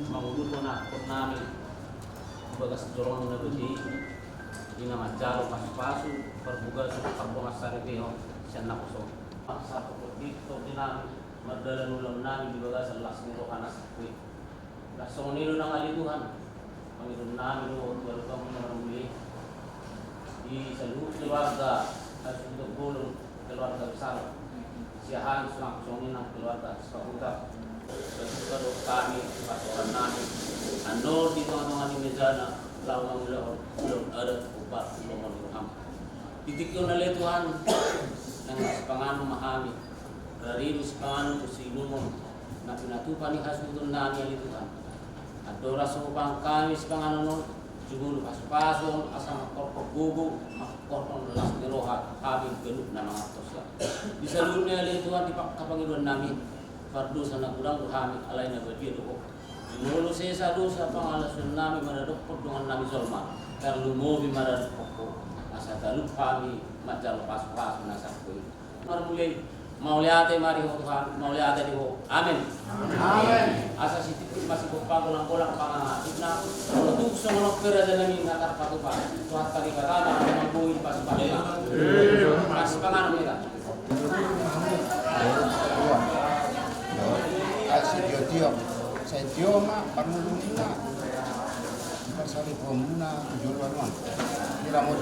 manguluto na kot namin bagas jorong na budi ina majalo pasu-pasu perbuga su parbongas saribeo siya nakuso sa kot dito dinami madalan ulam namin di bagas alas niro kanas kuy lasong nilo ng alituhan Panginoon namin o welcome na muli di seluruh keluarga untuk gulung keluarga besar siahan selang kusongin ng keluarga sepahutak dan kami pasukan namin ano di mga mezana lawang ulong ada upat lumon ilham titik yun na Tuhan ng pangano mahami rarido sa pangano kusilumon na pinatupan ni hasutun namin ang Tuhan adora sa upang kami sa pangano nun siguro pas-pasong asang korpog-gugo makorpong las ni Roha kami ganun na mga tosla di seluruh niya Tuhan di kapangiluan namin fardu sa nagurang kami alay na badia doon. Sinulu sa dosa pangalasun namin maradokpot dengan namin solma. Karlu mobi maradokpot ko. Asa talup kami macal pas-pas nasa ko. Marmulay mauliate mari ho Tuhan, mauliate di ho. Amin. Amin. Asa sitik masih ko pagulang-gulang pangangatip na tutuk sa mga pera sa namin nakarpatupa. Tuhat kali katama ang buhin pas-pas. Pas panganom nila. Sa idioma, pangulungan pasali pomuna juruan kira mo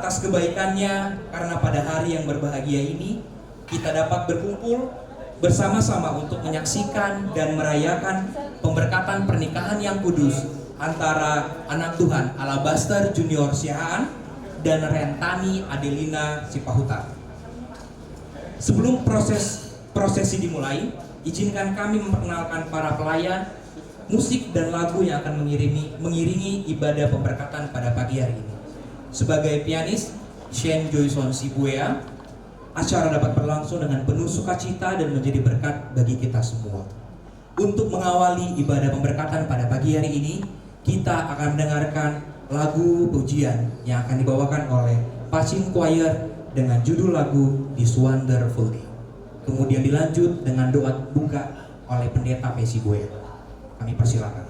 atas kebaikannya, karena pada hari yang berbahagia ini kita dapat berkumpul bersama-sama untuk menyaksikan dan merayakan pemberkatan pernikahan yang kudus antara anak Tuhan Alabaster Junior Siahaan dan Rentani Adelina Sipahuta. Sebelum prosesi dimulai, izinkan kami memperkenalkan para pelayan, musik dan lagu yang akan mengiringi ibadah pemberkatan pada pagi hari ini. Sebagai pianis, Shen Joyson Sibuea, acara dapat berlangsung dengan penuh sukacita dan menjadi berkat bagi kita semua. Untuk mengawali ibadah pemberkatan pada pagi hari ini, kita akan mendengarkan lagu pujian yang akan dibawakan oleh Pachin Choir dengan judul lagu This Wonderful Day. Kemudian dilanjut dengan doa buka oleh Pendeta P. Sibuea. Kami persilakan.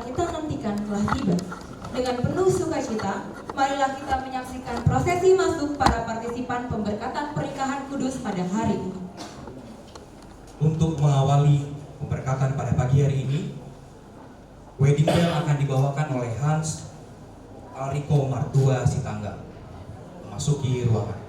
kita nantikan telah tiba. Dengan penuh sukacita, marilah kita menyaksikan prosesi masuk para partisipan pemberkatan pernikahan kudus pada hari ini. Untuk mengawali pemberkatan pada pagi hari ini, wedding bell akan dibawakan oleh Hans Alriko Martua Sitangga. Memasuki ruangan.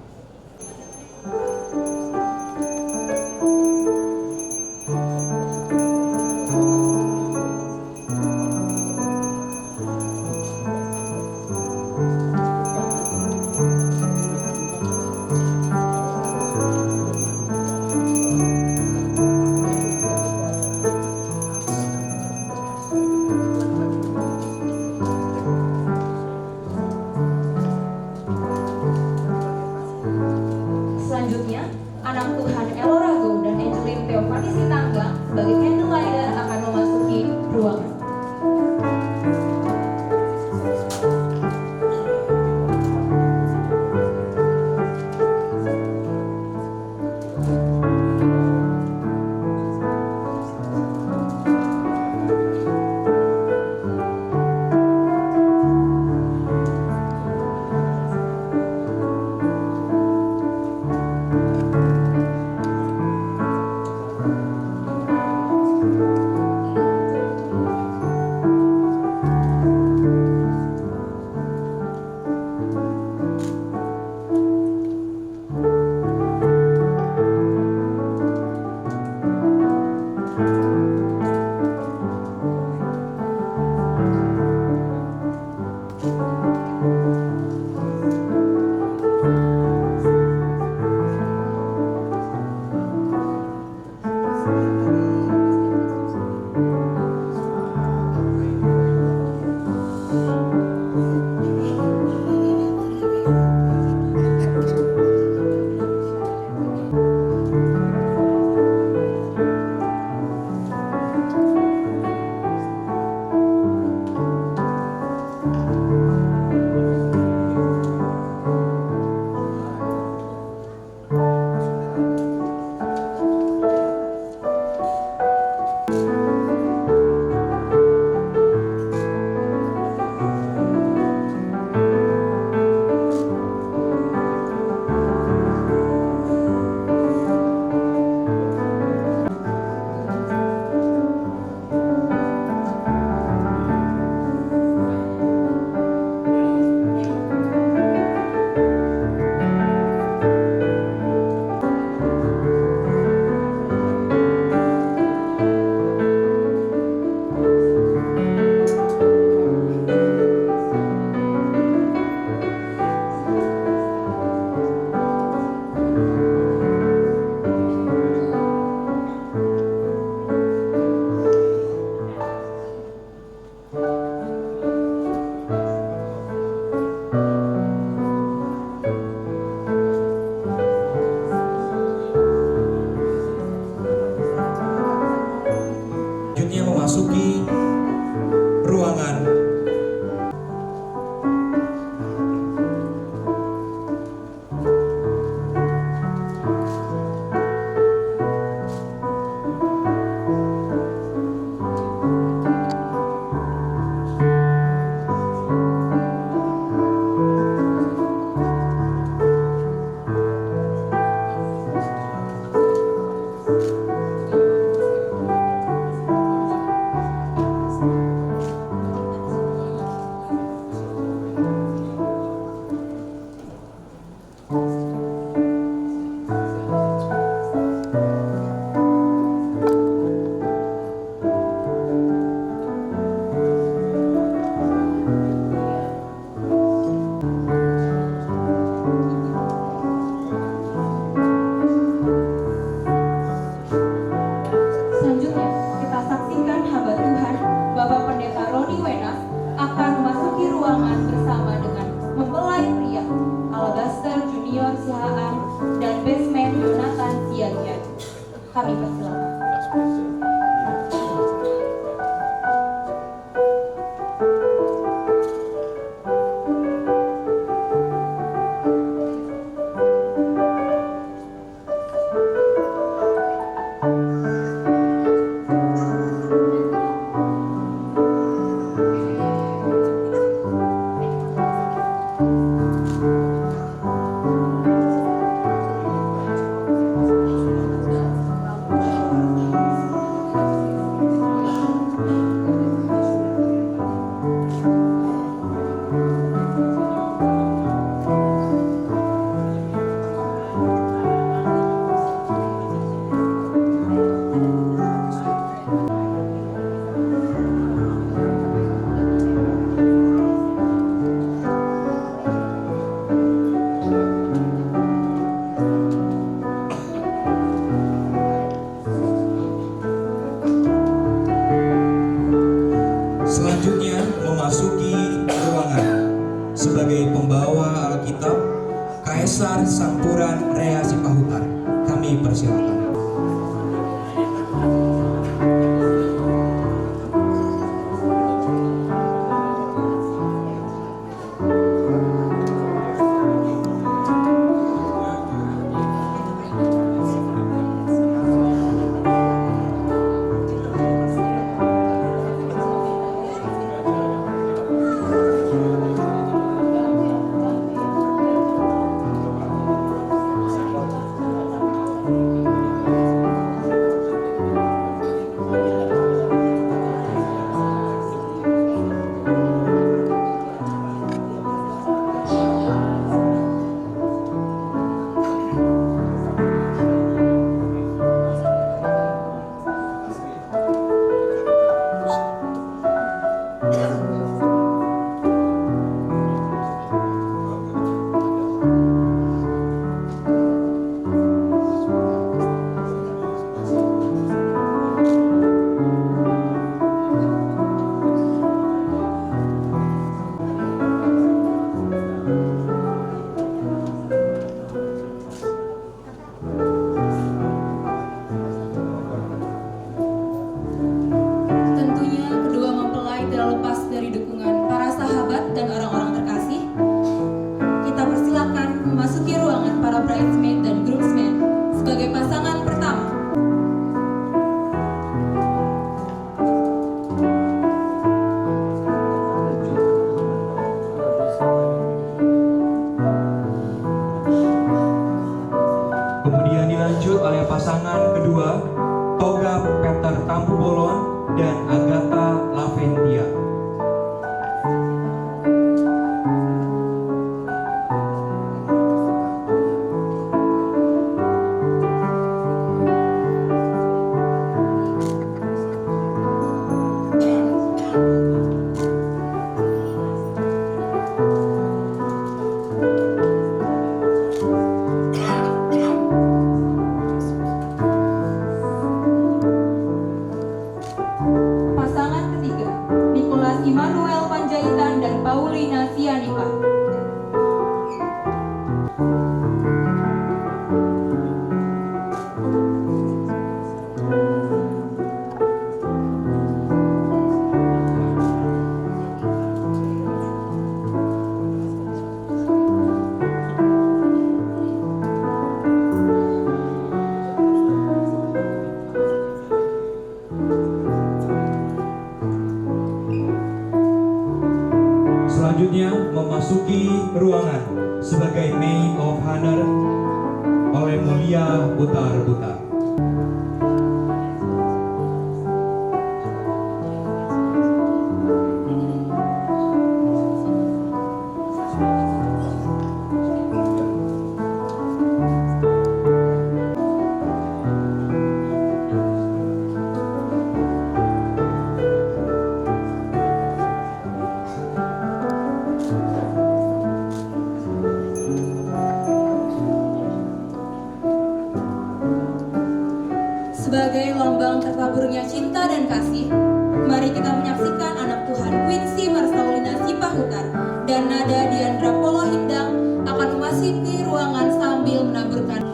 Selanjutnya, anak Tuhan Elorago dan Angelin Theophani Sitangga sebagai candle lighter akan memasuki ruangan. Selanjutnya memasuki ruangan. Selanjutnya, kita saksikan hamba Tuhan, Bapak Pendeta Roni Wenas akan memasuki ruangan bersama dengan mempelai pria Alabaster Junior Sihaan dan baseman Yonatan Siagian. Kami persilakan. memasuki ruangan sebagai pembawa Alkitab Kaisar Sampuran Rea Sipahutar. Kami persilakan. Tentunya kedua mempelai tidak lepas dari dukungan para sahabat dan orang-orang terkasih. Kita persilakan memasuki ruangan para bridesmaid dan groomsmen sebagai pasangan pertama. Kemudian dilanjut oleh pasangan kedua, Toga Peter Tampu Bolon dan Agatha Laventia. Pasangan ketiga, Nicholas Immanuel Panjaitan dan Paulina Sianika. Selanjutnya memasuki ruangan sebagai maid of honor oleh Mulia Butar-Butar. Sebagai lambang tertaburnya cinta dan kasih, mari kita menyaksikan anak Tuhan Quincy Marsaulina Sipahutar dan Nada Diandra Polo Hindang akan memasuki ruangan sambil menaburkan.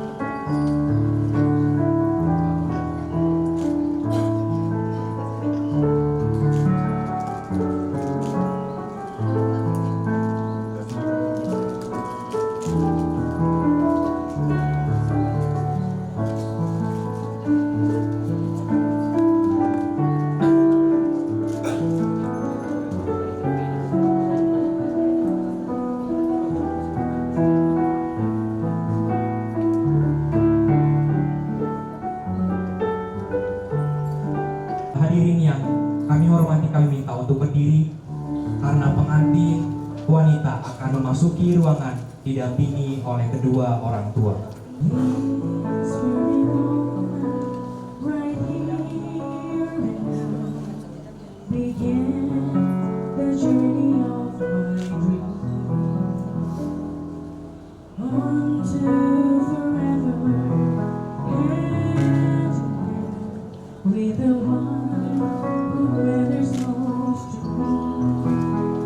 Hadirin yang kami hormati, kami minta untuk berdiri karena pengantin wanita akan memasuki ruangan didampingi oleh kedua orang tua. With the one who there's most to be.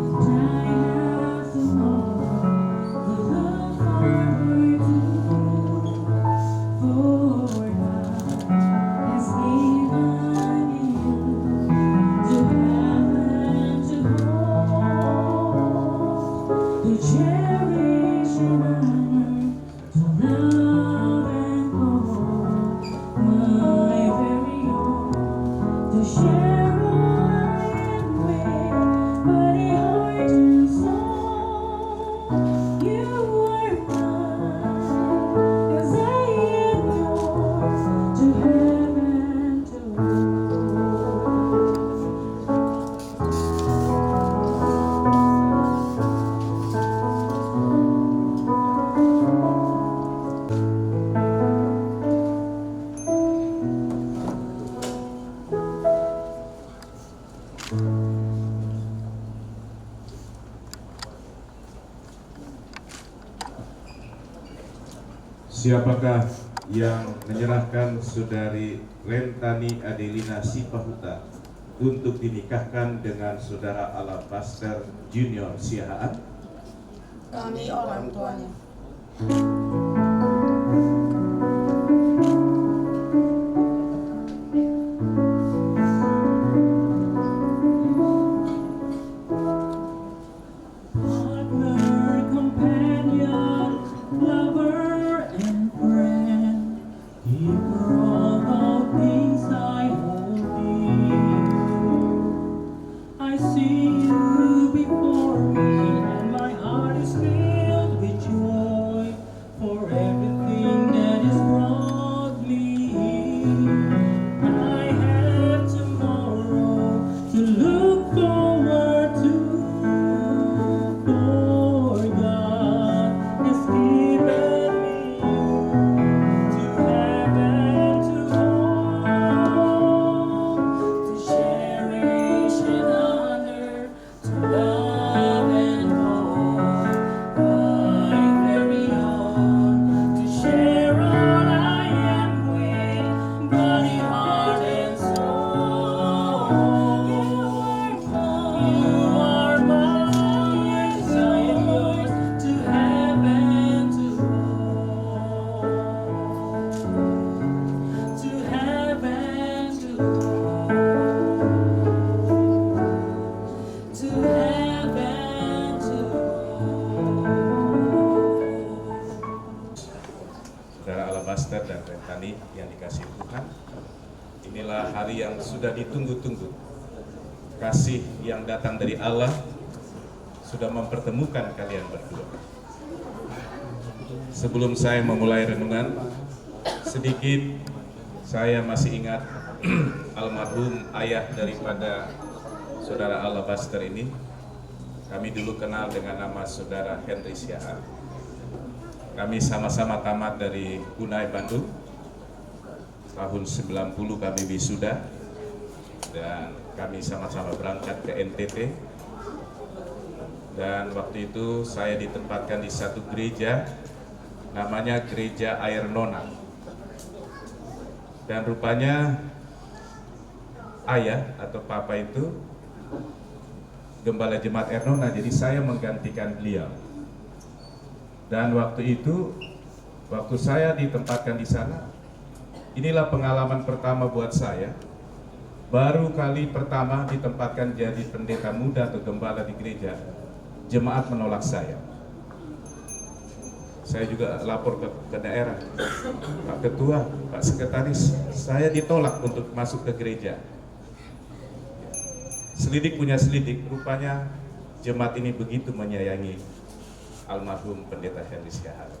cherish and honor, to love and hold my very own, to share all I am with, body, heart, and soul. You are mine, 'cause I am yours, to have and to hold. Siapakah yang menyerahkan Saudari Rentani Adelina Sipahuta untuk dinikahkan dengan Saudara Alabaster Junior Siahaan? Kami orang tuanya. Partner, companion, lover, and friend, keeper of all things I hold dear. I see you before me, and my heart is filled with joy for everything that has brought me here. I have tomorrow to look forward to. For God has given me you to have and to hold, to cherish and honor, to love and hold, my very own, to share all I am with, body, heart, and soul. You are mine, I am yours, to have and to hold, to have and to hold, to have and to hold. Saudara Alabaster dan Rentani yang dikasihi Tuhan, inilah hari yang sudah ditunggu-tunggu. Kasih yang datang dari Allah sudah mempertemukan kalian berdua. Sebelum saya memulai renungan, sedikit saya masih ingat almarhum ayah daripada Saudara Alabaster ini. Kami dulu kenal dengan nama Saudara Henry Siahaan. Kami sama-sama tamat dari Unai Bandung. Tahun 90 kami wisuda dan kami sama-sama berangkat ke NTT. Dan waktu itu saya ditempatkan di satu gereja, namanya Gereja Air Nona. Dan rupanya ayah atau papa itu Gembala Jemaat Air Nona, jadi saya menggantikan beliau. Dan waktu itu, waktu saya ditempatkan di sana, inilah pengalaman pertama buat saya. Baru kali pertama ditempatkan jadi pendeta muda atau gembala di gereja, jemaat menolak saya. Saya juga lapor ke daerah, Pak Ketua, Pak Sekretaris, saya ditolak untuk masuk ke gereja. Selidik punya selidik, rupanya jemaat ini begitu menyayangi almarhum pendeta Henry Siahaan.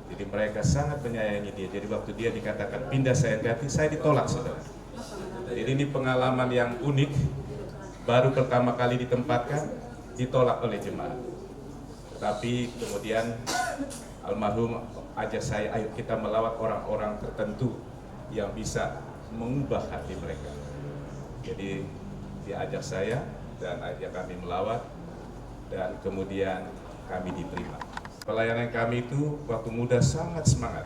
Jadi mereka sangat menyayangi dia. Jadi waktu dia dikatakan pindah saya ganti, saya ditolak, saudara. Jadi ini pengalaman yang unik. Baru pertama kali ditempatkan, ditolak oleh jemaat. Tapi kemudian almarhum ajak saya, ayo kita melawat orang-orang tertentu yang bisa mengubah hati mereka. Jadi dia ajak saya dan ajak kami melawat, dan kemudian kami diterima. Pelayanan kami itu waktu muda sangat semangat.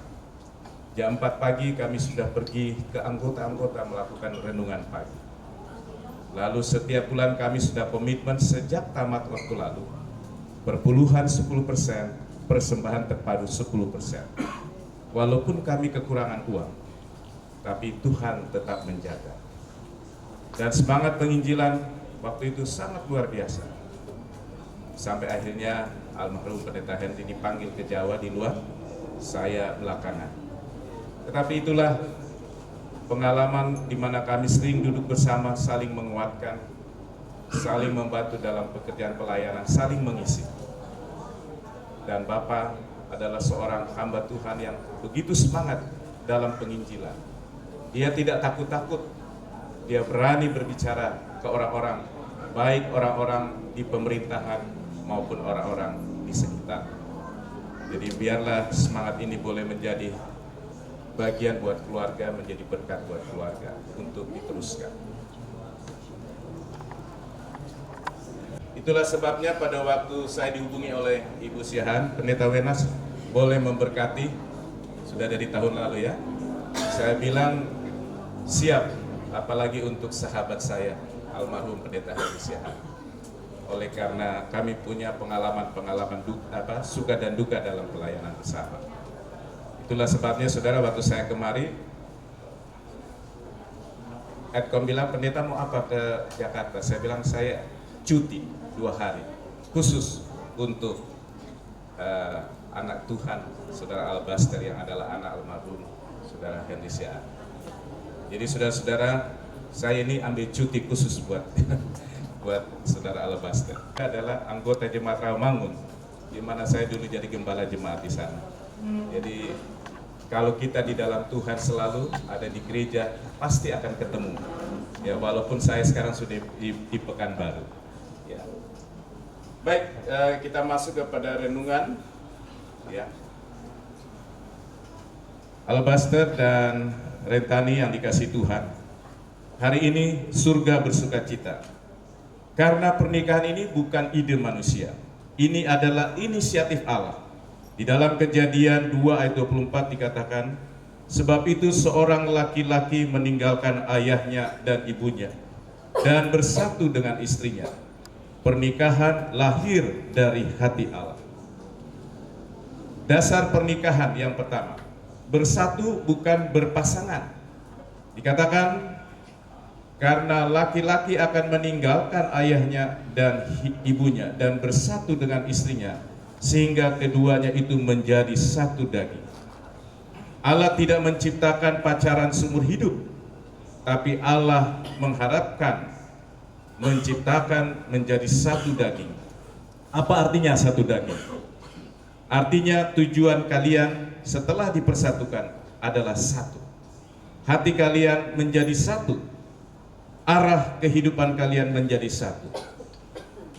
Jam 4 pagi kami sudah pergi ke anggota-anggota melakukan renungan pagi. Lalu setiap bulan kami sudah komitmen sejak tamat waktu lalu, perpuluhan 10%, persembahan terpadu 10%. Walaupun kami kekurangan uang, tapi Tuhan tetap menjaga. Dan semangat penginjilan waktu itu sangat luar biasa. Sampai akhirnya almarhum Pendeta Henry dipanggil ke Jawa di luar, saya belakangan. Tetapi itulah pengalaman di mana kami sering duduk bersama, saling menguatkan, saling membantu dalam pekerjaan pelayanan, saling mengisi. Dan Bapak adalah seorang hamba Tuhan yang begitu semangat dalam penginjilan. Dia tidak takut-takut, dia berani berbicara ke orang-orang, baik orang-orang di pemerintahan maupun orang-orang di sekitar. Jadi biarlah semangat ini boleh menjadi bagian buat keluarga, menjadi berkat buat keluarga untuk diteruskan. Itulah sebabnya pada waktu saya dihubungi oleh Ibu Siahaan, Pendeta Wenas boleh memberkati, sudah dari tahun lalu ya. Saya bilang siap, apalagi untuk sahabat saya, almarhum Pendeta Henry Siahaan. Oleh karena kami punya pengalaman-pengalaman suka dan duka dalam pelayanan bersama. Itulah sebabnya saudara, waktu saya kemari, Edkom bilang, pendeta mau apa ke Jakarta? Saya bilang saya cuti 2 hari khusus untuk anak Tuhan saudara Albaster yang adalah anak almarhum saudara Henry Siahaan. Jadi saudara-saudara, saya ini ambil cuti khusus buat buat saudara Albaster. Adalah anggota jemaat Rawamangun, di mana saya dulu jadi gembala jemaat di sana. Jadi kalau kita di dalam Tuhan selalu ada di gereja, pasti akan ketemu. Ya, walaupun saya sekarang sudah di Pekanbaru. Ya. Baik, kita masuk kepada renungan. Ya. Albaster dan Rentani yang dikasih Tuhan, hari ini surga bersukacita. Karena pernikahan ini bukan ide manusia. Ini adalah inisiatif Allah. Di dalam Kejadian 2 ayat 24 dikatakan, sebab itu seorang laki-laki meninggalkan ayahnya dan ibunya dan bersatu dengan istrinya. Pernikahan lahir dari hati Allah. Dasar pernikahan yang pertama, bersatu bukan berpasangan. Dikatakan karena laki-laki akan meninggalkan ayahnya dan ibunya dan bersatu dengan istrinya, sehingga keduanya itu menjadi satu daging. Allah tidak menciptakan pacaran seumur hidup, tapi Allah mengharapkan menciptakan menjadi satu daging. Apa artinya satu daging? Artinya tujuan kalian setelah dipersatukan adalah satu. Hati kalian menjadi satu. Arah kehidupan kalian menjadi satu.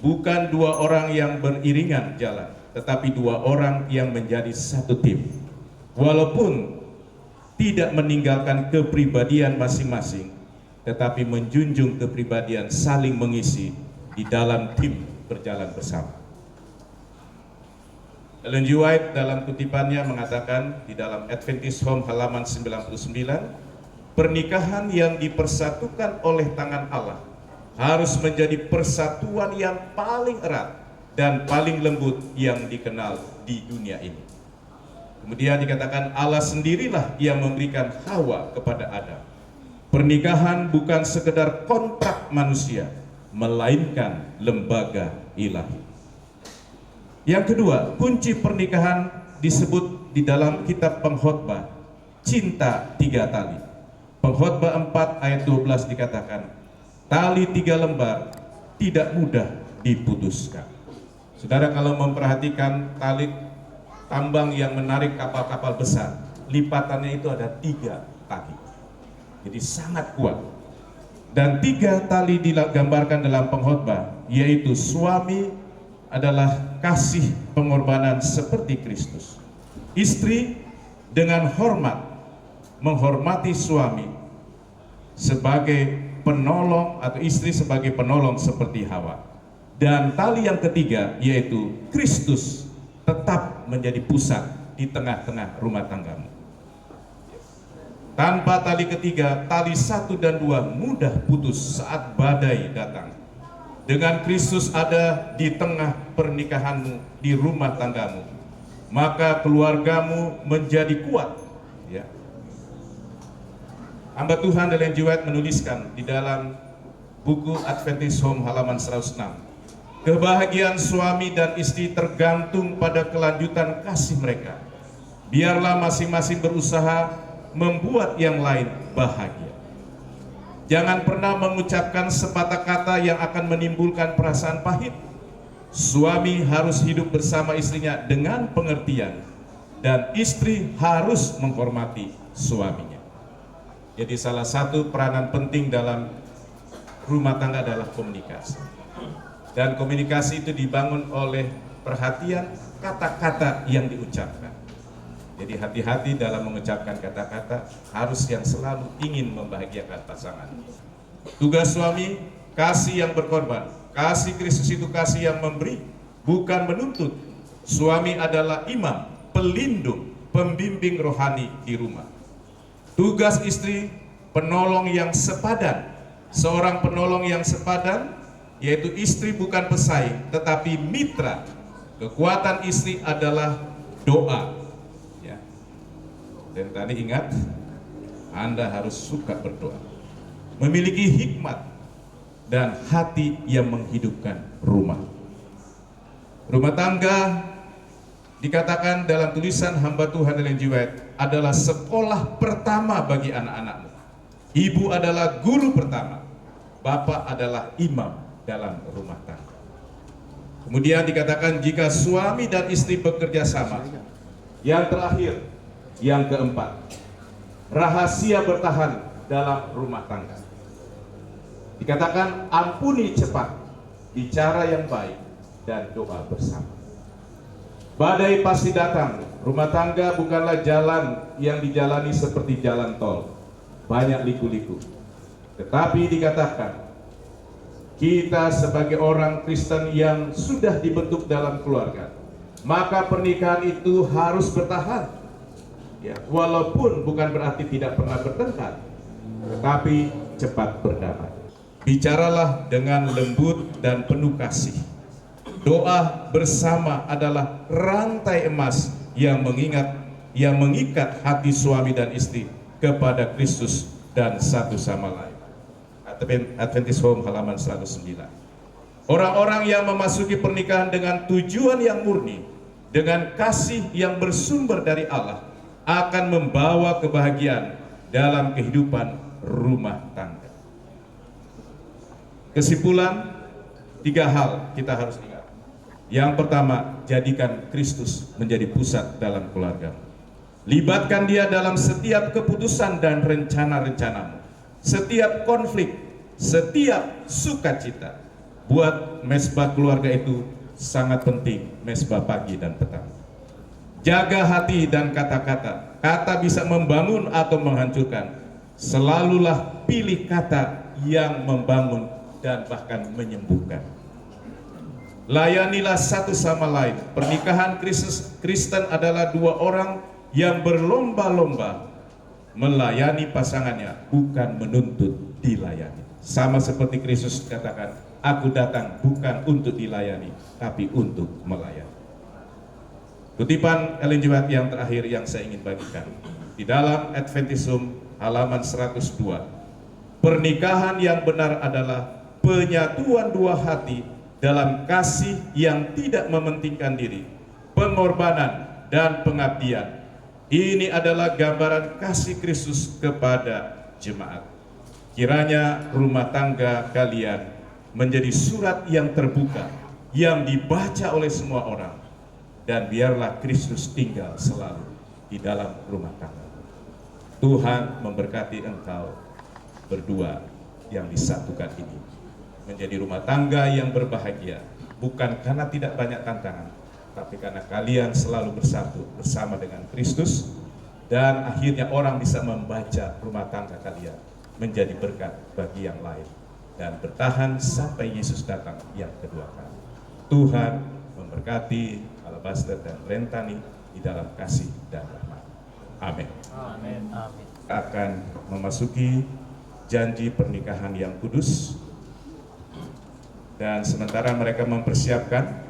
Bukan 2 orang yang beriringan jalan, tetapi 2 orang yang menjadi satu tim. Walaupun tidak meninggalkan kepribadian masing-masing, tetapi menjunjung kepribadian saling mengisi di dalam tim berjalan bersama. Ellen G. White dalam kutipannya mengatakan di dalam Adventist Home halaman 99, pernikahan yang dipersatukan oleh tangan Allah harus menjadi persatuan yang paling erat dan paling lembut yang dikenal di dunia ini. Kemudian dikatakan Allah sendirilah yang memberikan Hawa kepada Adam. Pernikahan bukan sekedar kontrak manusia, melainkan lembaga ilahi. Yang kedua, kunci pernikahan disebut di dalam kitab Pengkhotbah, cinta 3 tali. Pengkhotbah 4 ayat 12 dikatakan, tali 3 lembar tidak mudah diputuskan. Saudara, kalau memperhatikan tali tambang yang menarik kapal-kapal besar, lipatannya itu ada 3 tali. Jadi sangat kuat. Dan 3 tali digambarkan dalam pengkhotbah, yaitu suami adalah kasih pengorbanan seperti Kristus. Istri dengan hormat menghormati suami sebagai penolong, atau istri sebagai penolong seperti Hawa. Dan tali yang ketiga yaitu Kristus tetap menjadi pusat di tengah-tengah rumah tanggamu. Tanpa tali ketiga, tali 1 dan 2 mudah putus saat badai datang. Dengan Kristus ada di tengah pernikahanmu, di rumah tanggamu, maka keluargamu menjadi kuat. Ya. Hamba Tuhan Ellen G. White menuliskan di dalam buku Adventist Home halaman 106, Kebahagiaan suami dan istri tergantung pada kelanjutan kasih mereka. Biarlah masing-masing berusaha membuat yang lain bahagia. Jangan pernah mengucapkan sepatah kata yang akan menimbulkan perasaan pahit. Suami harus hidup bersama istrinya dengan pengertian, dan istri harus menghormati suaminya. Jadi salah satu peranan penting dalam rumah tangga adalah komunikasi. Dan komunikasi itu dibangun oleh perhatian kata-kata yang diucapkan. Jadi hati-hati dalam mengucapkan kata-kata, harus yang selalu ingin membahagiakan pasangan. Tugas suami, kasih yang berkorban. Kasih Kristus itu kasih yang memberi, bukan menuntut. Suami adalah imam, pelindung, pembimbing rohani di rumah. Tugas istri, penolong yang sepadan. Seorang penolong yang sepadan, yaitu istri bukan pesaing, tetapi mitra. Kekuatan istri adalah doa. Ya. Dan tadi ingat, Anda harus suka berdoa, memiliki hikmat dan hati yang menghidupkan rumah. Rumah tangga dikatakan dalam tulisan hamba Tuhan Ellen G. White adalah sekolah pertama bagi anak-anakmu. Ibu adalah guru pertama, bapak adalah imam dalam rumah tangga. Kemudian dikatakan jika suami dan istri bekerja sama. Yang terakhir, yang keempat, rahasia bertahan dalam rumah tangga. Dikatakan ampuni cepat, bicara yang baik, dan doa bersama. Badai pasti datang. Rumah tangga bukanlah jalan yang dijalani seperti jalan tol, banyak liku-liku. Tetapi dikatakan kita sebagai orang Kristen yang sudah dibentuk dalam keluarga, maka pernikahan itu harus bertahan. Ya, walaupun bukan berarti tidak pernah bertengkar, tetapi cepat berdamai. Bicaralah dengan lembut dan penuh kasih. Doa bersama adalah rantai emas yang mengikat hati suami dan istri kepada Kristus dan satu sama lain. Adventist Home halaman 109. Orang-orang yang memasuki pernikahan dengan tujuan yang murni, dengan kasih yang bersumber dari Allah, akan membawa kebahagiaan dalam kehidupan rumah tangga. Kesimpulan, 3 hal kita harus ingat. Yang pertama, jadikan Kristus menjadi pusat dalam keluarga. Libatkan Dia dalam setiap keputusan dan rencana-rencanamu, setiap konflik, setiap sukacita. Buat mesbah keluarga itu sangat penting, mesbah pagi dan petang. Jaga hati dan kata-kata. Kata bisa membangun atau menghancurkan. Selalulah pilih kata yang membangun dan bahkan menyembuhkan. Layanilah satu sama lain. Pernikahan Kristen adalah 2 orang yang berlomba-lomba melayani pasangannya, bukan menuntut dilayani. Sama seperti Kristus katakan, aku datang bukan untuk dilayani, tapi untuk melayani. Kutipan Ellen G. White yang terakhir yang saya ingin bagikan, di dalam Adventist Home halaman 102. Pernikahan yang benar adalah penyatuan 2 hati dalam kasih yang tidak mementingkan diri, pengorbanan dan pengabdian. Ini adalah gambaran kasih Kristus kepada jemaat. Kiranya rumah tangga kalian menjadi surat yang terbuka, yang dibaca oleh semua orang, dan biarlah Kristus tinggal selalu di dalam rumah tangga. Tuhan memberkati engkau berdua yang disatukan ini menjadi rumah tangga yang berbahagia, bukan karena tidak banyak tantangan, tapi karena kalian selalu bersatu bersama dengan Kristus, dan akhirnya orang bisa membaca rumah tangga kalian menjadi berkat bagi yang lain, dan bertahan sampai Yesus datang yang kedua kali. Tuhan memberkati Alabaster dan Rentani di dalam kasih dan rahmat. Amin. Amin. Amin. Akan memasuki janji pernikahan yang kudus, dan sementara mereka mempersiapkan,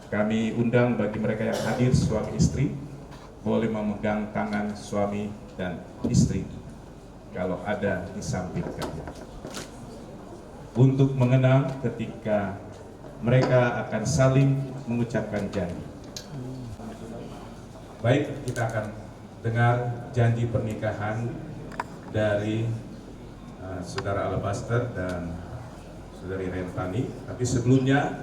kami undang bagi mereka yang hadir suami istri boleh memegang tangan suami dan istri kalau ada di samping kalian, untuk mengenang ketika mereka akan saling mengucapkan janji. Baik, kita akan dengar janji pernikahan dari Saudara Alabaster dan Saudari Rentani. Tapi sebelumnya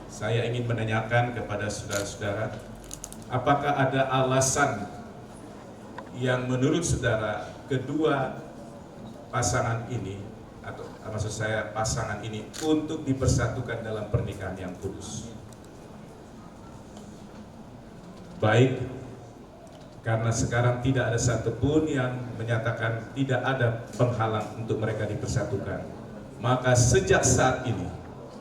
saya ingin menanyakan kepada saudara-saudara, apakah ada alasan yang menurut saudara kedua pasangan ini, atau maksud saya pasangan ini, untuk dipersatukan dalam pernikahan yang kudus? Baik, karena sekarang tidak ada satupun yang menyatakan tidak ada penghalang untuk mereka dipersatukan, maka sejak saat ini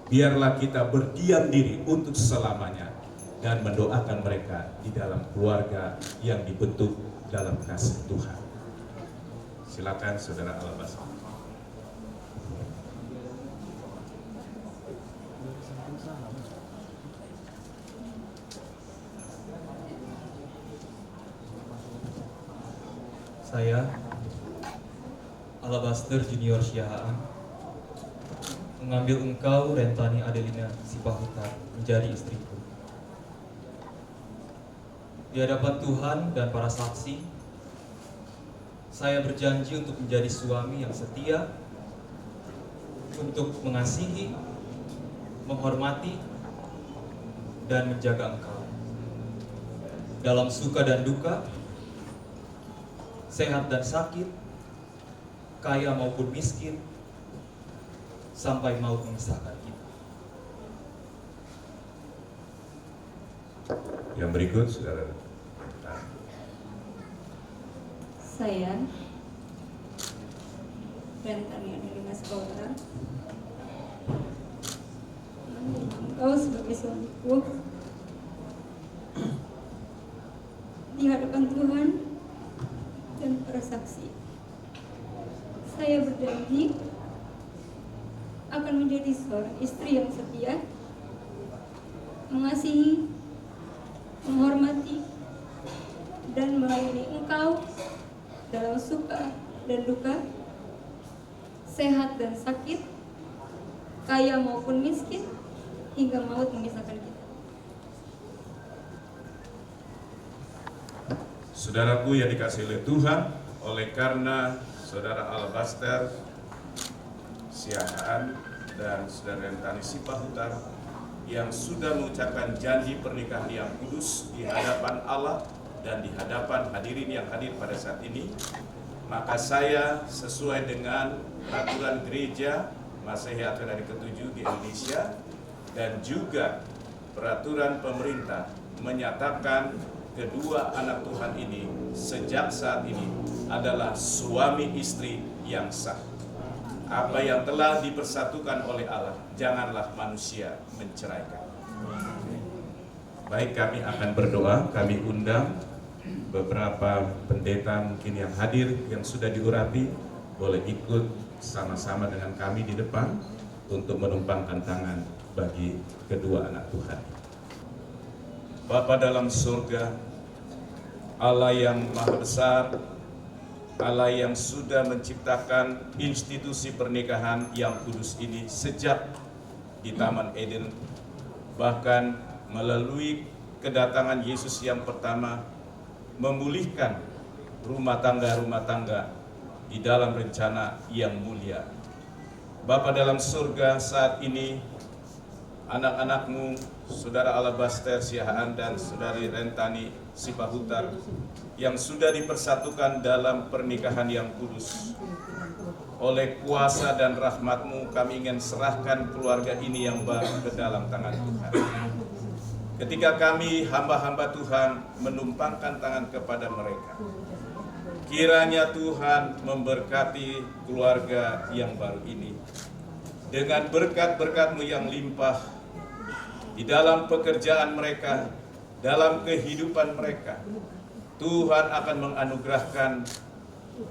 biarlah kita berdiam diri untuk selamanya dan mendoakan mereka di dalam keluarga yang dibentuk dalam kasih Tuhan. Silakan Saudara Alabaster. Saya, Alabaster Junior Siahaan, mengambil engkau, Rentani Adelina Sipahutar, menjadi istriku. Di hadapan Tuhan dan para saksi, saya berjanji untuk menjadi suami yang setia, untuk mengasihi, menghormati, dan menjaga engkau dalam suka dan duka, sehat dan sakit, kaya maupun miskin, sampai maut memisahkan kita. Yang berikut, Saudara. Saya, Rentani Adelina Sipahutar, engkau sebagai suamiku di hadapan Tuhan dan para saksi. Saya berjanji akan menjadi seorang istri yang setia, mengasihi, menghormati, dan melayani engkau dalam suka dan duka, sehat dan sakit, kaya maupun miskin, hingga maut memisahkan kita. Saudaraku yang dikasihi oleh Tuhan, oleh karena Saudara Alabaster Siahaan dan Saudara Rentani Sipahutar yang sudah mengucapkan janji pernikahan yang kudus di hadapan Allah dan di hadapan hadirin yang hadir pada saat ini, maka saya sesuai dengan peraturan gereja Masehi atau dari ke-7 di Indonesia dan juga peraturan pemerintah menyatakan kedua anak Tuhan ini sejak saat ini adalah suami istri yang sah. Apa yang telah dipersatukan oleh Allah, janganlah manusia menceraikan. Baik, kami akan berdoa. Kami undang beberapa pendeta mungkin yang hadir, yang sudah diurapi, boleh ikut sama-sama dengan kami di depan untuk menumpangkan tangan bagi kedua anak Tuhan. Bapa dalam surga, Allah yang maha besar, Allah yang sudah menciptakan institusi pernikahan yang kudus ini sejak di Taman Eden, bahkan melalui kedatangan Yesus yang pertama, memulihkan rumah tangga di dalam rencana yang mulia. Bapa dalam surga, saat ini anak-anakmu, Saudara Alabaster Siahaan dan Saudari Rentani Sipahutar yang sudah dipersatukan dalam pernikahan yang kudus, oleh kuasa dan rahmat-Mu kami ingin serahkan keluarga ini yang baru ke dalam tangan Tuhan. Ketika kami hamba-hamba Tuhan menumpangkan tangan kepada mereka, kiranya Tuhan memberkati keluarga yang baru ini dengan berkat-berkat-Mu yang limpah di dalam pekerjaan mereka, dalam kehidupan mereka. Tuhan akan menganugerahkan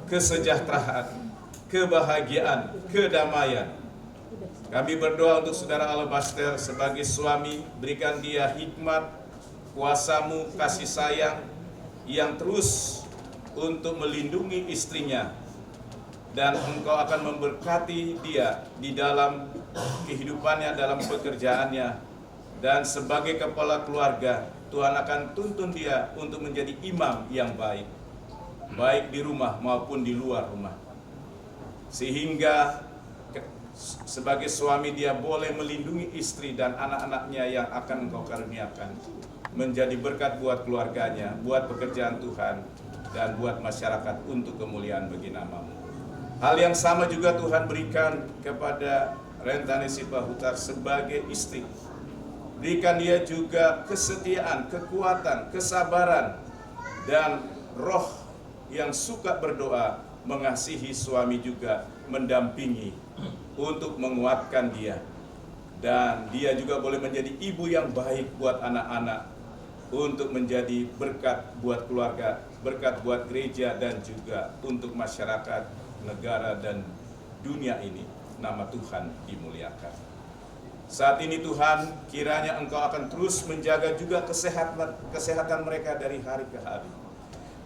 kesejahteraan, kebahagiaan, kedamaian. Kami berdoa untuk Saudara Alabaster sebagai suami, berikan dia hikmat, kuasa-Mu, kasih sayang yang terus untuk melindungi istrinya dan Engkau akan memberkati dia di dalam kehidupannya, dalam pekerjaannya, dan sebagai kepala keluarga, Tuhan akan tuntun dia untuk menjadi imam yang baik, baik di rumah maupun di luar rumah. Sehingga sebagai suami dia boleh melindungi istri dan anak-anaknya yang akan Engkau karuniakan, menjadi berkat buat keluarganya, buat pekerjaan Tuhan, dan buat masyarakat untuk kemuliaan bagi nama-Mu. Hal yang sama juga Tuhan berikan kepada Rentani Sipahutar sebagai istri. Berikan dia juga kesetiaan, kekuatan, kesabaran, dan roh yang suka berdoa, mengasihi suami juga, mendampingi untuk menguatkan dia. Dan dia juga boleh menjadi ibu yang baik buat anak-anak, untuk menjadi berkat buat keluarga, berkat buat gereja, dan juga untuk masyarakat, negara, dan dunia ini. Nama Tuhan dimuliakan. Saat ini Tuhan, kiranya Engkau akan terus menjaga juga kesehatan mereka dari hari ke hari.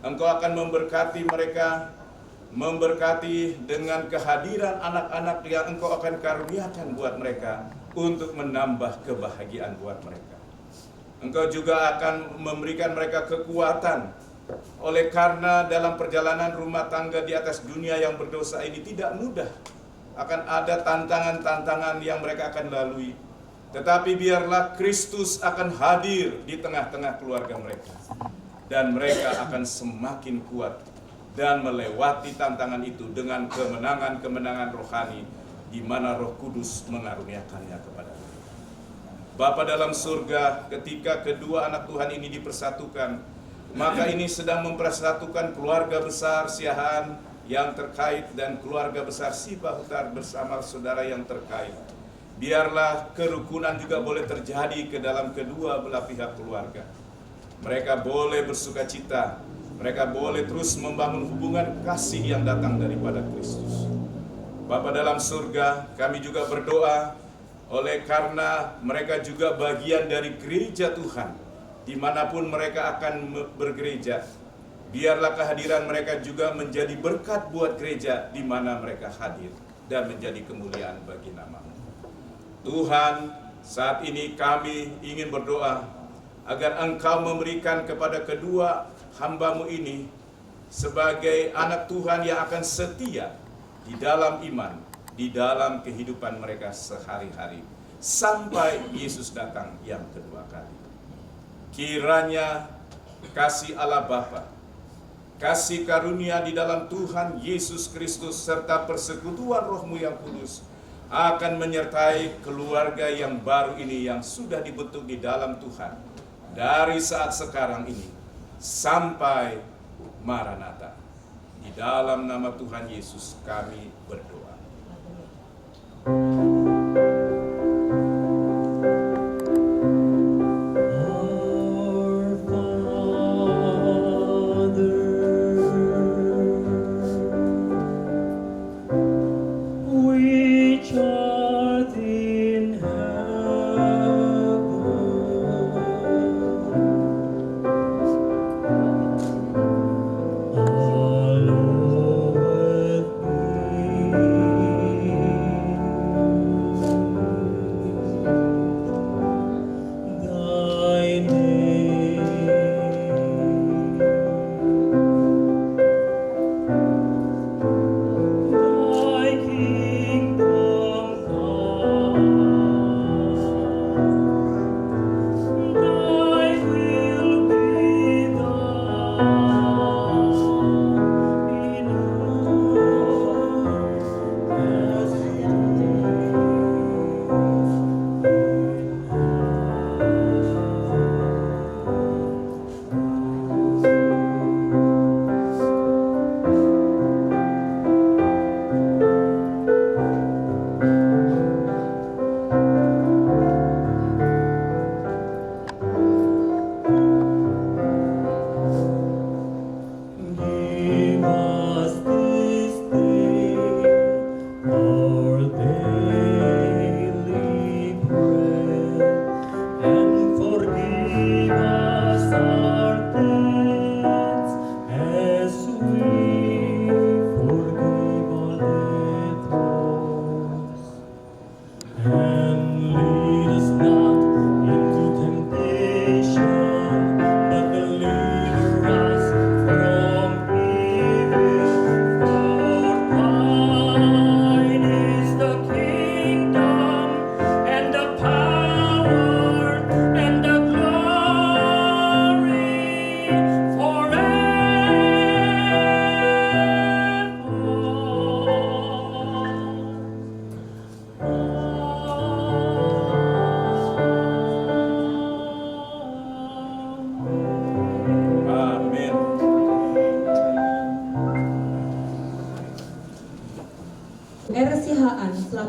Engkau akan memberkati mereka, memberkati dengan kehadiran anak-anak yang Engkau akan karuniakan buat mereka untuk menambah kebahagiaan buat mereka. Engkau juga akan memberikan mereka kekuatan, oleh karena dalam perjalanan rumah tangga di atas dunia yang berdosa ini tidak mudah. Akan ada tantangan-tantangan yang mereka akan lalui. Tetapi biarlah Kristus akan hadir di tengah-tengah keluarga mereka. Dan mereka akan semakin kuat dan melewati tantangan itu dengan kemenangan-kemenangan rohani di mana Roh Kudus mengaruniakannya kepada mereka. Bapa dalam surga, ketika kedua anak Tuhan ini dipersatukan, maka ini sedang mempersatukan keluarga besar Siahaan yang terkait dan keluarga besar Sipahutar bersama saudara yang terkait. Biarlah kerukunan juga boleh terjadi ke dalam kedua belah pihak keluarga. Mereka boleh bersuka cita, mereka boleh terus membangun hubungan kasih yang datang daripada Kristus. Bapa dalam surga, kami juga berdoa oleh karena mereka juga bagian dari gereja Tuhan. Dimanapun mereka akan bergereja, biarlah kehadiran mereka juga menjadi berkat buat gereja di mana mereka hadir dan menjadi kemuliaan bagi nama-Mu. Tuhan, saat ini kami ingin berdoa agar Engkau memberikan kepada kedua hamba-Mu ini sebagai anak Tuhan yang akan setia di dalam iman, di dalam kehidupan mereka sehari-hari, sampai Yesus datang yang kedua kali. Kiranya kasih Allah Bapa, kasih karunia di dalam Tuhan Yesus Kristus, serta persekutuan Roh-Mu yang kudus akan menyertai keluarga yang baru ini yang sudah dibentuk di dalam Tuhan dari saat sekarang ini sampai Maranatha. Di dalam nama Tuhan Yesus kami berdoa. Hallowed be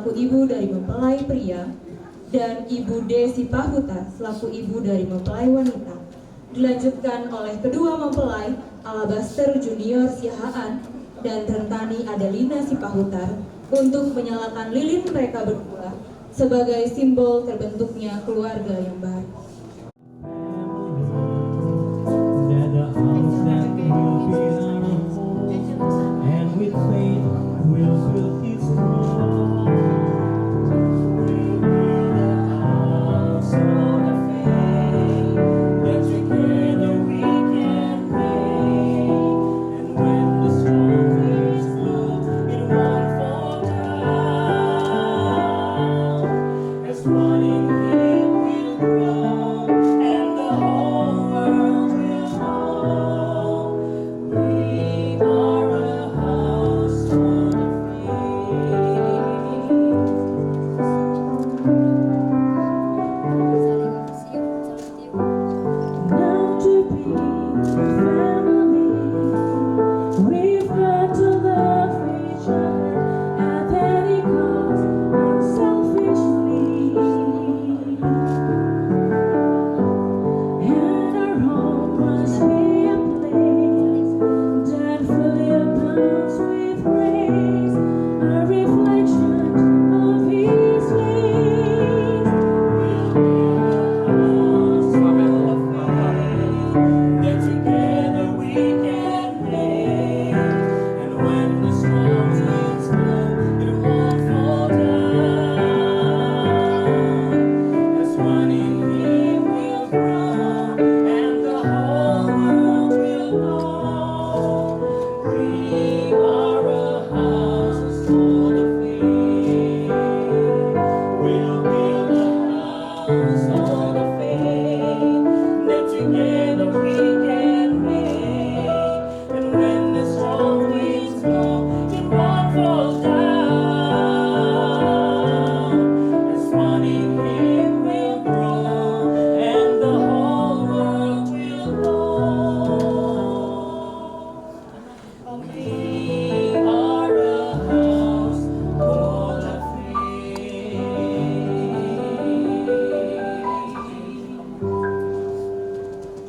selaku ibu dari mempelai pria dan Ibu D. Sipahutar selaku ibu dari mempelai wanita. Dilanjutkan oleh kedua mempelai Alabaster Junior Siahaan dan Rentani Adelina Sipahutar untuk menyalakan lilin mereka berdua sebagai simbol terbentuknya keluarga yang baru. That the house that will be our home, and with faith we'll build it strong. We'll build a house on the faith that together we can make. And when the storm winds blow, it won't fall down. As one in Him will grow, and the whole world will know we are a house on the Now to be family, we've got to love each other at any cost, unselfishly. And our home must be a place that abounds with praise, a reflection of His ways. We'll be a house of faith that together we can make. And when the storms winds blow, it won't fall down. As one in Him will grow, and the whole world will know we are a house full of faith. We'll build a house on the faith that together we can make. And when the storm winds blow, it won't fall down. As one in Him will grow, and the whole world will know we are a house full of faith.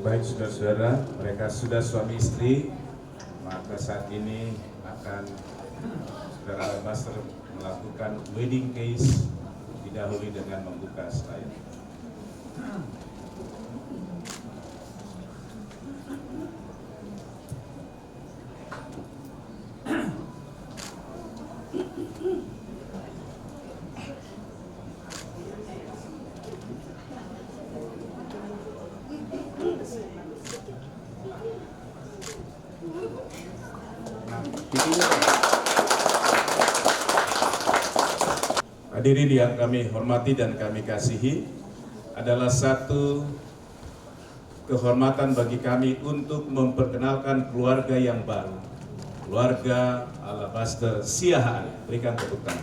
Baik saudara-saudara, mereka sudah suami istri, maka saat ini akan saudara Alabaster melakukan wedding case, didahului dengan membuka slide. Hadirin yang kami hormati dan kami kasihi, adalah satu kehormatan bagi kami untuk memperkenalkan keluarga yang baru, keluarga Alabaster Siahaan. Berikan tepuk tangan.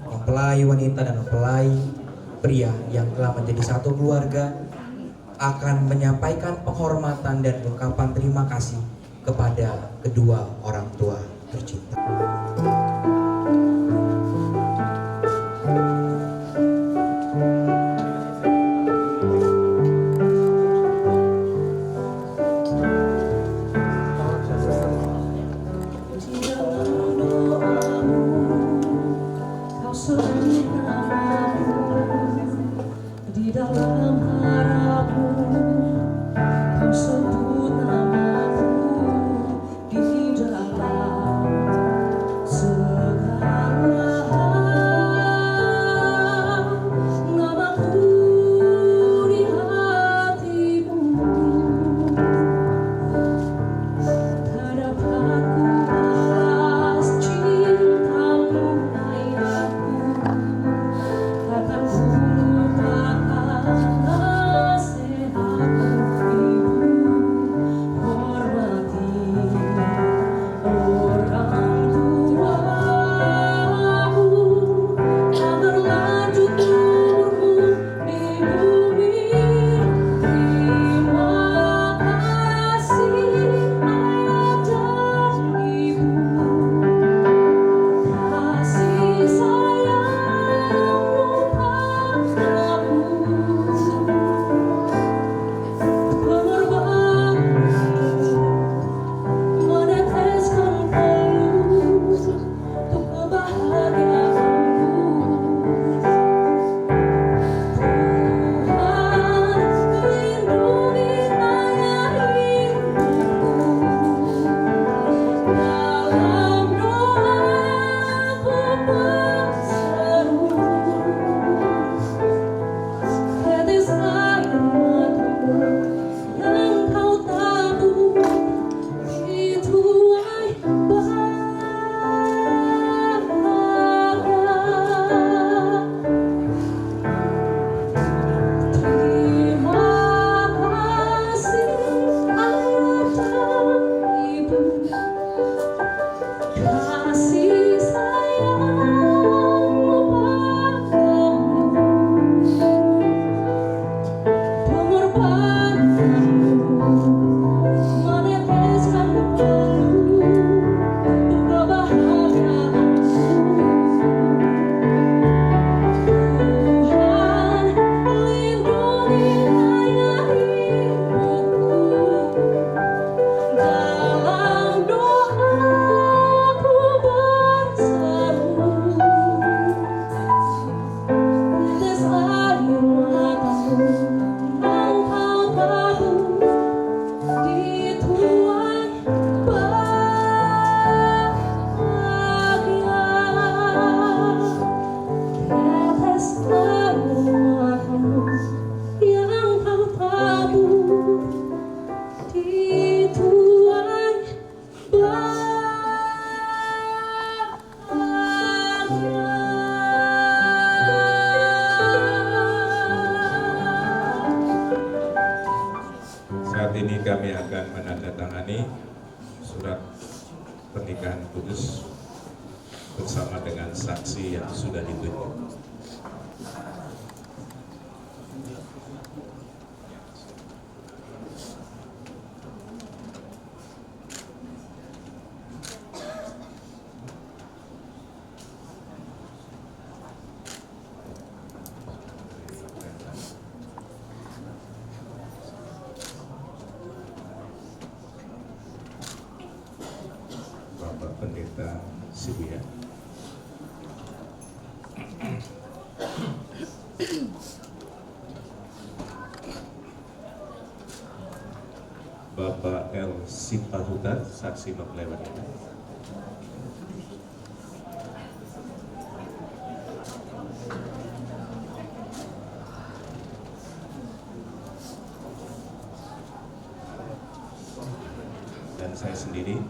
Mempelai wanita dan mempelai pria yang telah menjadi satu keluarga akan menyampaikan penghormatan dan ungkapan terima kasih kepada kedua orang tua tercinta. Di dalam harapmu, kau sebut namaku di dalam segala hal. Namaku di hatimu, tak dapat ku balas cintamu, ayahku. Takkan ku lupakan nasihatmu, ibu. Saya akan menandatangani surat pernikahan kudus bersama dengan saksi yang sudah ditunjuk. Bapak Pendeta Sibuya. Bapak L. Sipahutar, saksi notary wanita. Dan saya sendiri.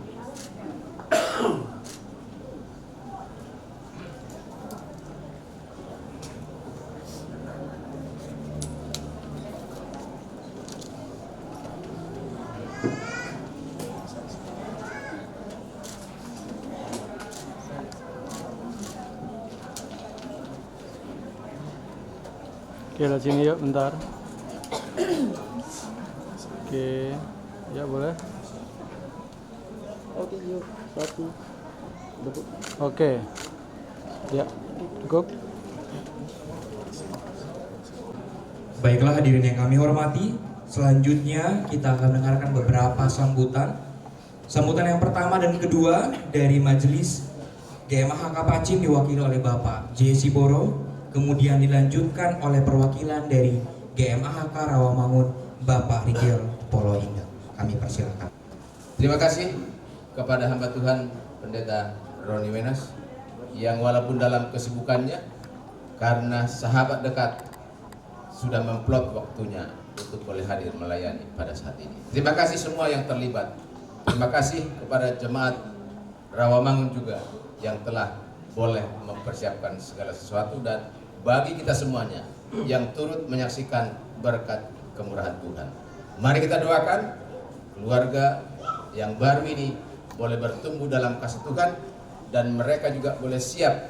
Oke, lihat sini yuk bentar. Oke, ya boleh. Oke, yuk. Satu. Oke, ya cukup. Baiklah hadirin yang kami hormati, selanjutnya kita akan mendengarkan beberapa sambutan. Sambutan yang pertama dan kedua dari Majelis GMAHK Pacim diwakili oleh Bapak J. Siboro, kemudian dilanjutkan oleh perwakilan dari GMAHK Rawamangun Bapak Rigel Poloindah. Kami persilakan. Terima kasih kepada hamba Tuhan Pendeta Roni Wenas yang walaupun dalam kesibukannya karena sahabat dekat sudah memplot waktunya untuk boleh hadir melayani pada saat ini. Terima kasih semua yang terlibat. Terima kasih kepada jemaat Rawamangun juga yang telah boleh mempersiapkan segala sesuatu, dan bagi kita semuanya yang turut menyaksikan berkat kemurahan Tuhan. Mari kita doakan keluarga yang baru ini boleh bertumbuh dalam kasih Tuhan, dan mereka juga boleh siap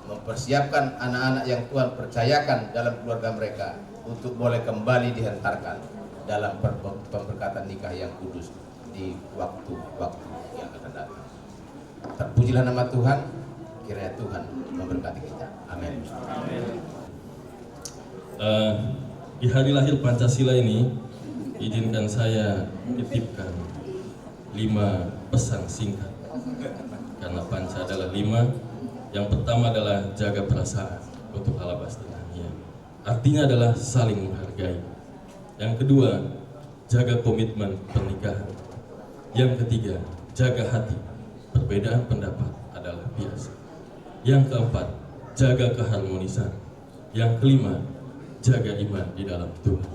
mempersiapkan anak-anak yang Tuhan percayakan dalam keluarga mereka untuk boleh kembali dihentarkan dalam pemberkatan nikah yang kudus di waktu-waktu yang akan datang. Terpujilah nama Tuhan, kiranya Tuhan memberkati kita. Amin. Di hari lahir Pancasila ini, izinkan saya titipkan 5 pesan singkat. Karena Panca adalah 5. Yang pertama adalah jaga perasaan untuk Alabaster Nania. Artinya adalah saling menghargai. Yang kedua, jaga komitmen pernikahan. Yang ketiga, jaga hati. Perbedaan pendapat adalah biasa. Yang keempat, jaga keharmonisan. Yang kelima, jaga iman di dalam Tuhan.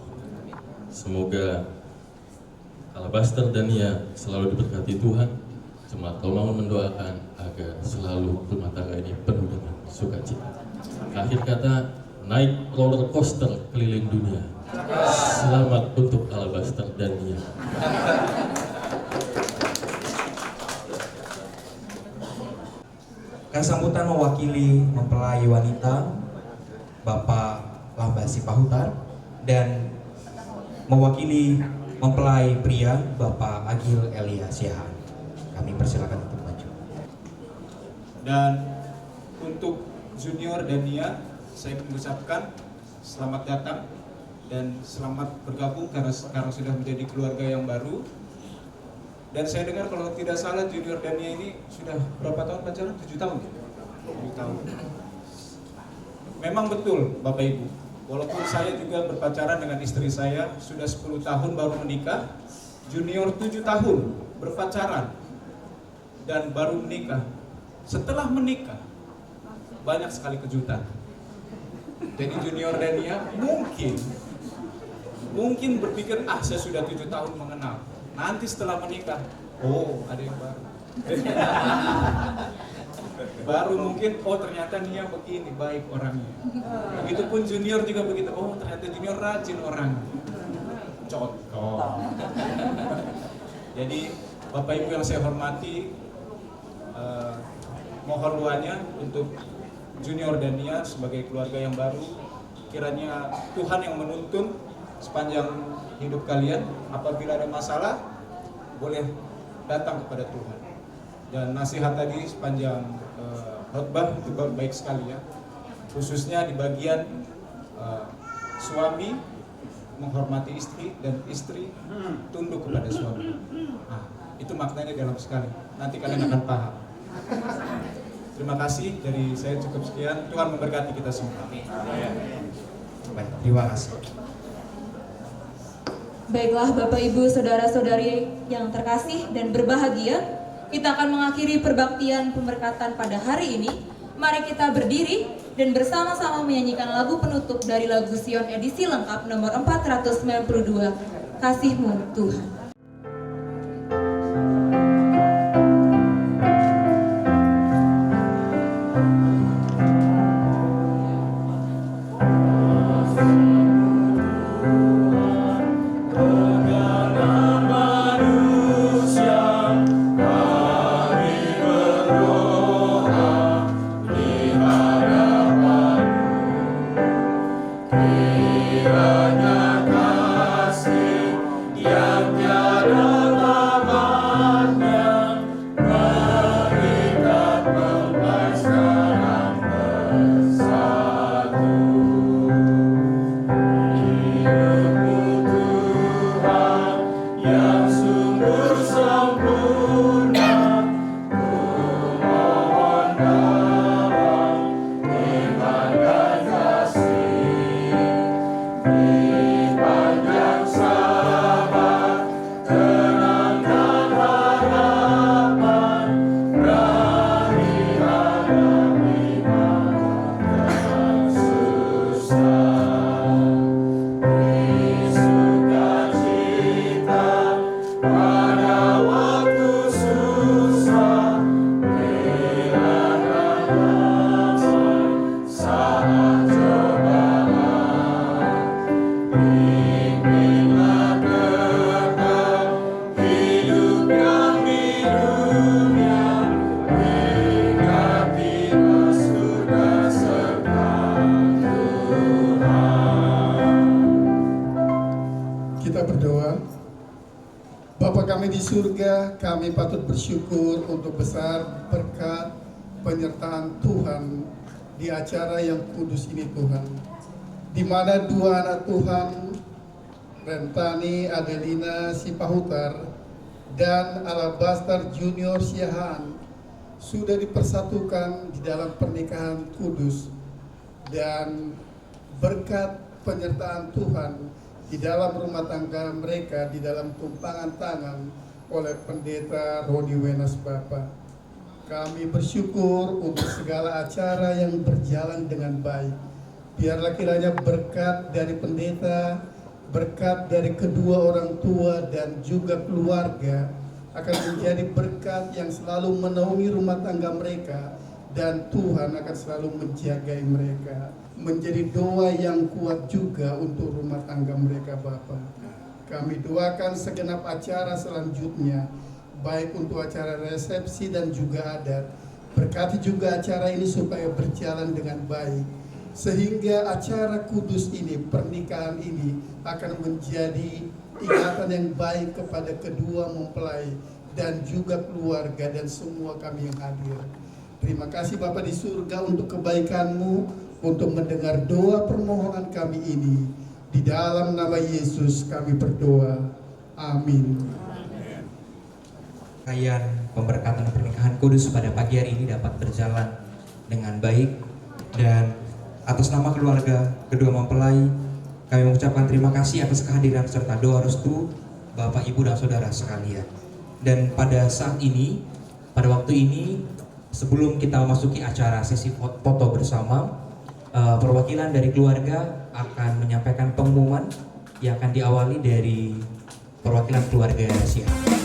Semoga Alabaster dan Nia selalu diberkati Tuhan. Jemaat Rawamangun mendoakan agar selalu rumah tangga ini penuh dengan sukacita. Akhir kata, naik roller coaster keliling dunia. Selamat untuk Alabaster dan Nia. Sambutan mewakili mempelai wanita Bapak Lamba Sipahutar, dan mewakili mempelai pria Bapak Agil Elia Siahaan. Kami persilakan untuk maju. Dan untuk Junior dan Nia, saya mengucapkan selamat datang dan selamat bergabung karena sekarang sudah menjadi keluarga yang baru. Dan saya dengar kalau tidak salah Junior dan Nia ini sudah berapa tahun pacaran? 7 tahun ya? 7 tahun. Memang betul Bapak Ibu, walaupun saya juga berpacaran dengan istri saya sudah 10 tahun baru menikah, Junior 7 tahun berpacaran dan baru menikah. Setelah menikah banyak sekali kejutan. Jadi Junior dan Nia mungkin berpikir saya sudah 7 tahun mengenal. Nanti setelah menikah, ada yang baru. Baru mungkin, ternyata Nia begini, baik orangnya. Begitupun Junior juga begitu, ternyata Junior rajin orangnya. contoh. Jadi Bapak Ibu yang saya hormati, mohon doanya untuk Junior dan Nia sebagai keluarga yang baru. Kiranya Tuhan yang menuntun sepanjang hidup kalian. Apabila ada masalah, boleh datang kepada Tuhan. Dan nasihat tadi sepanjang khotbah itu baik sekali ya. Khususnya di bagian suami menghormati istri dan istri tunduk kepada suami. Nah, itu maknanya dalam sekali. Nanti kalian akan paham. Terima kasih, dari saya cukup sekian. Tuhan memberkati kita semua. Baik, terima kasih. Baiklah Bapak Ibu Saudara-saudari yang terkasih dan berbahagia, kita akan mengakhiri perbaktian pemberkatan pada hari ini. Mari kita berdiri dan bersama-sama menyanyikan lagu penutup dari lagu Sion edisi lengkap nomor 492, Kasih-Mu Tuhan. Di surga, kami patut bersyukur untuk besar berkat penyertaan Tuhan di acara yang kudus ini Tuhan, di mana dua anak Tuhan, Rentani Adelina Sipahutar dan Alabaster Junior Siahaan, sudah dipersatukan di dalam pernikahan kudus, dan berkat penyertaan Tuhan di dalam rumah tangga mereka, di dalam tumpangan tangan oleh Pendeta Roni Wenas Bapa. Kami bersyukur untuk segala acara yang berjalan dengan baik. Biarlah kiranya berkat dari pendeta, berkat dari kedua orang tua dan juga keluarga akan menjadi berkat yang selalu menaungi rumah tangga mereka, dan Tuhan akan selalu menjagai mereka. Menjadi doa yang kuat juga untuk rumah tangga mereka Bapa. Kami doakan segenap acara selanjutnya, baik untuk acara resepsi dan juga adat. Berkati juga acara ini supaya berjalan dengan baik, sehingga acara kudus ini, pernikahan ini akan menjadi ingatan yang baik kepada kedua mempelai dan juga keluarga dan semua kami yang hadir. Terima kasih Bapa di surga untuk kebaikan-Mu, untuk mendengar doa permohonan kami ini. Di dalam nama Yesus kami berdoa. Amin. Rangkaian pemberkatan pernikahan kudus pada pagi hari ini dapat berjalan dengan baik, dan atas nama keluarga kedua mempelai kami mengucapkan terima kasih atas kehadiran serta doa restu Bapak, Ibu, dan Saudara sekalian. Dan pada saat ini, pada waktu ini, sebelum kita memasuki acara sesi foto bersama, perwakilan dari keluarga akan menyampaikan pengumuman yang akan diawali dari perwakilan keluarga Siahaan.